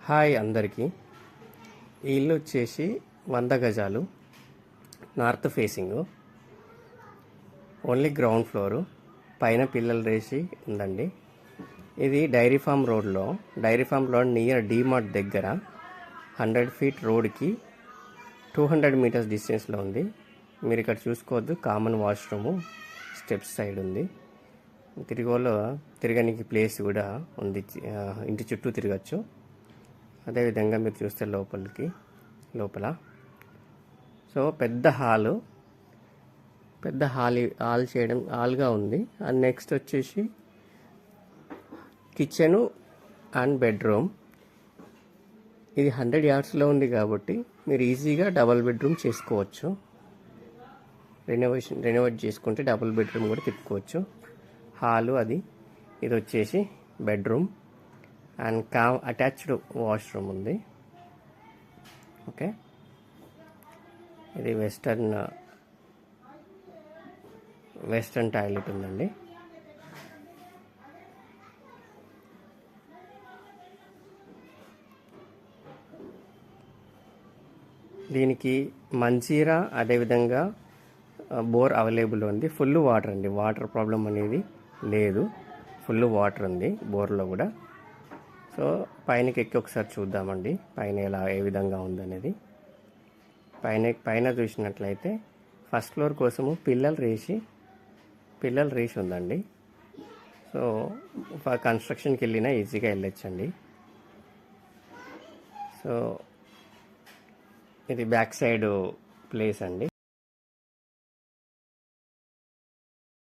Hi అందరికీ. ఈ ఇల్లు వచ్చేసి 100 గజాలు, north facing, only ground floor, పైన పిల్లలు రేసి ఉందండి. ఇది డైరీ ఫామ్ రోడ్లో, నియర్ డీమార్ట్ దగ్గర 100 ఫీట్ రోడ్కి 200 మీటర్స్ డిస్టెన్స్లో ఉంది. మీరు ఇక్కడ చూసుకోవద్దు, కామన్ వాష్రూము స్టెప్స్ సైడ్ ఉంది. తిరగడానికి ప్లేస్ కూడా ఉంది, ఇంటి చుట్టూ తిరగచ్చు. అదేవిధంగా మీరు చూస్తే లోపల సో పెద్ద హాల్గా ఉంది. అండ్ నెక్స్ట్ వచ్చేసి కిచెను అండ్ బెడ్రూమ్. ఇది 100 yardsలో ఉంది కాబట్టి మీరు ఈజీగా డబుల్ బెడ్రూమ్ చేసుకోవచ్చు. రెనోవేట్ చేసుకుంటే డబుల్ బెడ్రూమ్ కూడా తిప్పుకోవచ్చు. హాలు ఇది వచ్చేసి బెడ్రూమ్ అండ్ అటాచ్డ్ వాష్రూమ్ ఉంది. ఓకే, ఇది వెస్టర్న్ టాయిలెట్ ఉందండి. దీనికి మంజీరా అదేవిధంగా బోర్ అవైలబుల్ ఉంది. ఫుల్ వాటర్ అండి, వాటర్ ప్రాబ్లం అనేది లేదు. ఫుల్ వాటర్ ఉంది బోర్లో కూడా. సో పైనకి ఎక్కి ఒకసారి చూద్దామండి, పైన ఏ విధంగా ఉందనేది. పైన చూసినట్లయితే ఫస్ట్ ఫ్లోర్ కోసము పిల్లలు రేసి ఉందండి. సో కన్స్ట్రక్షన్కి వెళ్ళినా ఈజీగా వెళ్ళొచ్చండి. సో ఇది బ్యాక్ సైడ్ ప్లేస్ అండి.